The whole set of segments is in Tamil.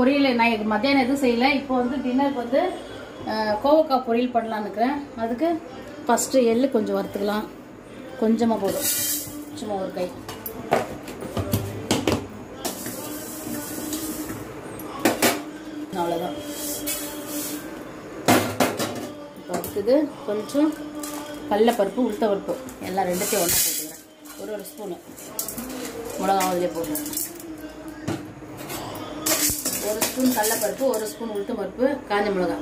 பொரியல் நான் மத்தியானம் எதுவும் செய்யல. இப்போ வந்து டின்னருக்கு வந்து கோவக்காய் பொரியல் பண்ணலான்னு இருக்கிறேன். அதுக்கு ஃபஸ்ட்டு எள்ளு கொஞ்சம் வறுத்துக்கலாம். கொஞ்சமாக போதும், சும்மா ஒரு கை. அவ்வளோதான். இப்போ அடுத்தது கொஞ்சம் கடலைப்பருப்பு, உளுத்தப்பருப்பு எல்லாம் ரெண்டுத்தையும் ஒன்றா போட்டுக்கிறேன். ஒரு ஸ்பூனு மிளகா அதிலே போடுறேன். 1 ஸ்பூன் கடலைப்பருப்பு, 1 ஸ்பூன் உளுத்தப்பருப்பு, காஞ்ச மிளகா.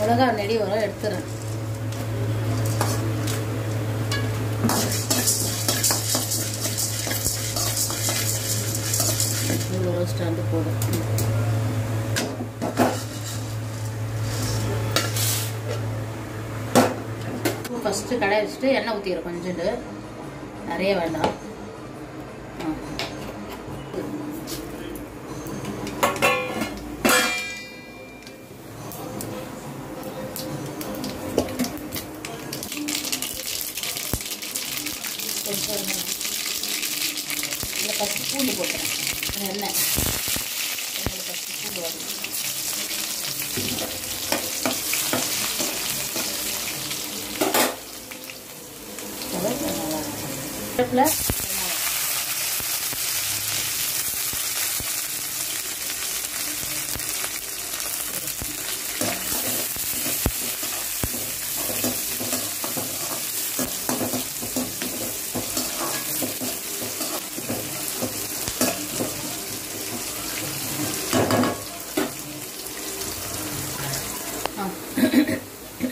மிளகா நெடி வரும், எடுத்துறேன். ரோஸ்ட் வந்து போடும். ஃபஸ்ட்டு கடாய் வச்சுட்டு எண்ணெய் ஊற்றிக்கிறேன். கொஞ்சோண்டு, நிறைய வேண்டாம். கொஞ்சம் இல்லை, ஃபஸ்ட்டு பூண்டு போட்டுறேன். எண்ணெய் ஃபஸ்ட்டு பூண்டு வரணும்.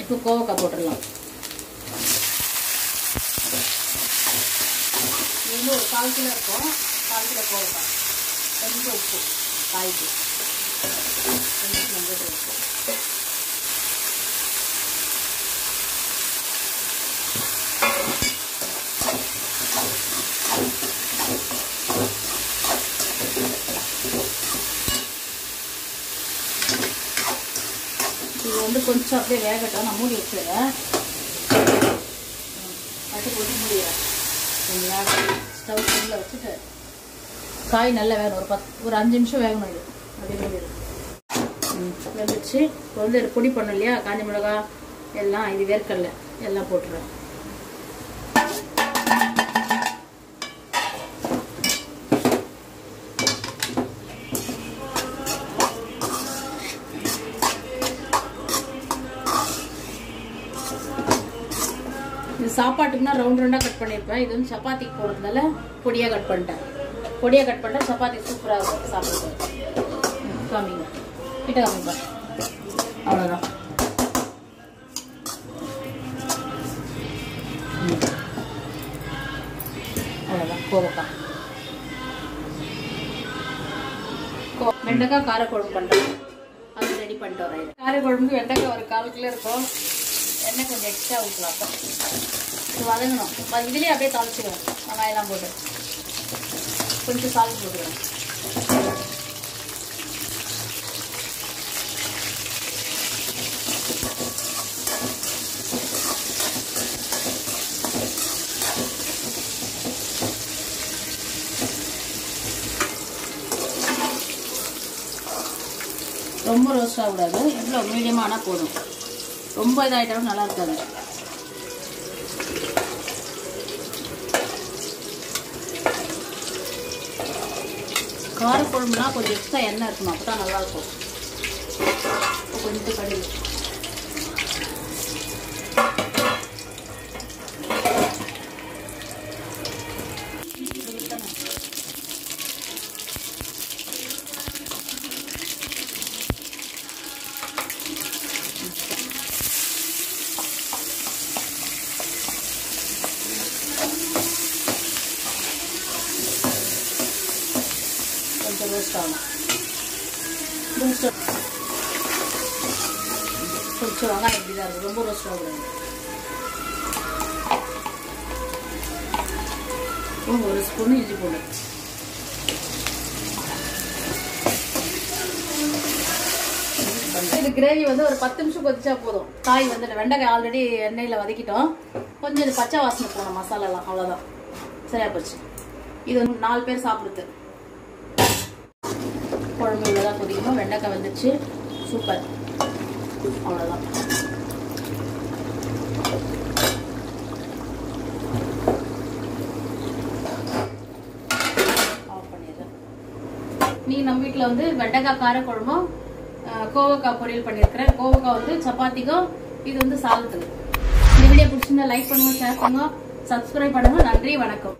இப்போ கோவக்காய் போட்டுடலாம். இது ஒரு 1/4 கிலோ இருக்கும். 1/4 கிலோ கோவக்காய். கொஞ்சம் உப்பு காய்க்கு, கொஞ்சம் மஞ்சள் உப்பு. இது வந்து கொஞ்சம் அப்படியே வேகட்டும். நான் மூடி வச்சுடுறேன். அது போட்டு மூடிடுறேன். கொஞ்சம் வேகட்டும். ஸ்டவ் சிம்மில் வச்சுட்டு காய் நல்லா வேகணும். ஒரு 5 நிமிஷம் வேகணும். இது அப்படியே மூடிடும். வெந்துச்சு. இப்போ வந்து பொடி பண்ணோம் இல்லையா, காஞ்ச மிளகா எல்லாம், இது வேர்க்கடலை எல்லாம் போட்டுறேன். இது சாப்பாட்டுக்குன்னா ரவுண்டாக கட் பண்ணியிருப்பேன். இது வந்து சப்பாத்திக்கு போடுறதுனால பொடியாக கட் பண்ணிட்டேன். பொடியாக கட் பண்ணிட்டா சப்பாத்தி சூப்பராக இருக்கும் சாப்பிடுறது. காமிங்க, கிட்ட காமிப்பா. அவ்வளோதான். அவ்வளோதான் கோவக்காய். வெண்டைக்காய் காரக்குழம்பு பண்ணுறேன். அது ரெடி பண்ணிட்டு வரேன். காரக்குழம்புக்கு வெண்டைக்காய் ஒரு 1/4 கிலோ இருக்கும். எண்ணெய் கொஞ்சம் எக்ஸ்ட்ரா ஊற்றலாம். இது வதங்கணும். இதுலேயே அப்படியே தாளிச்சிடுவேன். வெங்காயம்லாம் போட்டு கொஞ்சம் சால்ட் போட்டுக்கிறேன். ரொம்ப ரோஸ்ட் ஆகக்கூடாது. இவ்வளோ மீடியமான போதும். ரொம்ப இதாகிட்டாலும் நல்லா இருக்காது. காரக்குழம்புனா கொஞ்சம் எக்ஸ்ட்ரா எண்ணெய் இருக்கணும். அப்போ தான் நல்லாயிருக்கும். கொஞ்சம் கடுகு, கொஞ்சம் ரோஸ்ட் ஆகணும். கொஞ்சம் வெங்காயம் இப்படி தான் இருக்கும். ரொம்ப ரோஸ்ட் ஆகக்கூடாது. ஒரு ஸ்பூன் இஞ்சி போடு. இது இது கிரேவி வந்து ஒரு 10 நிமிஷம் கொதிச்சா போதும். காய் வந்து வெண்டைக்காய் ஆல்ரெடி எண்ணெயில வதக்கிட்டோம். கொஞ்சம் இது பச்சை வாசனை போகணும் மசாலாலாம், அவ்வளவுதான். சரியா போச்சு. இது வந்து 4 பேர் சாப்பிடுது. குழம்பு இவ்வளவுதான் கொதிக்கணும். வெண்டைக்காய் வந்துச்சு, சூப்பர். அவ்வளவுதான். ஆஃப் பண்ணிடுறேன். நீ நம்ம வீட்டுல வந்து வெண்டைக்காய் கார குழம்பும் கோவக்காய் பொரியல் பண்ணியிருக்கிறேன். கோவக்காய் வந்து சப்பாத்திக்கும், இது வந்து சாதத்துக்கு. இந்த வீடியோ பிடிச்சிருந்தா லைக் பண்ணுங்க, ஷேர் பண்ணுங்க, சப்ஸ்கிரைப் பண்ணுங்க. நன்றி, வணக்கம்.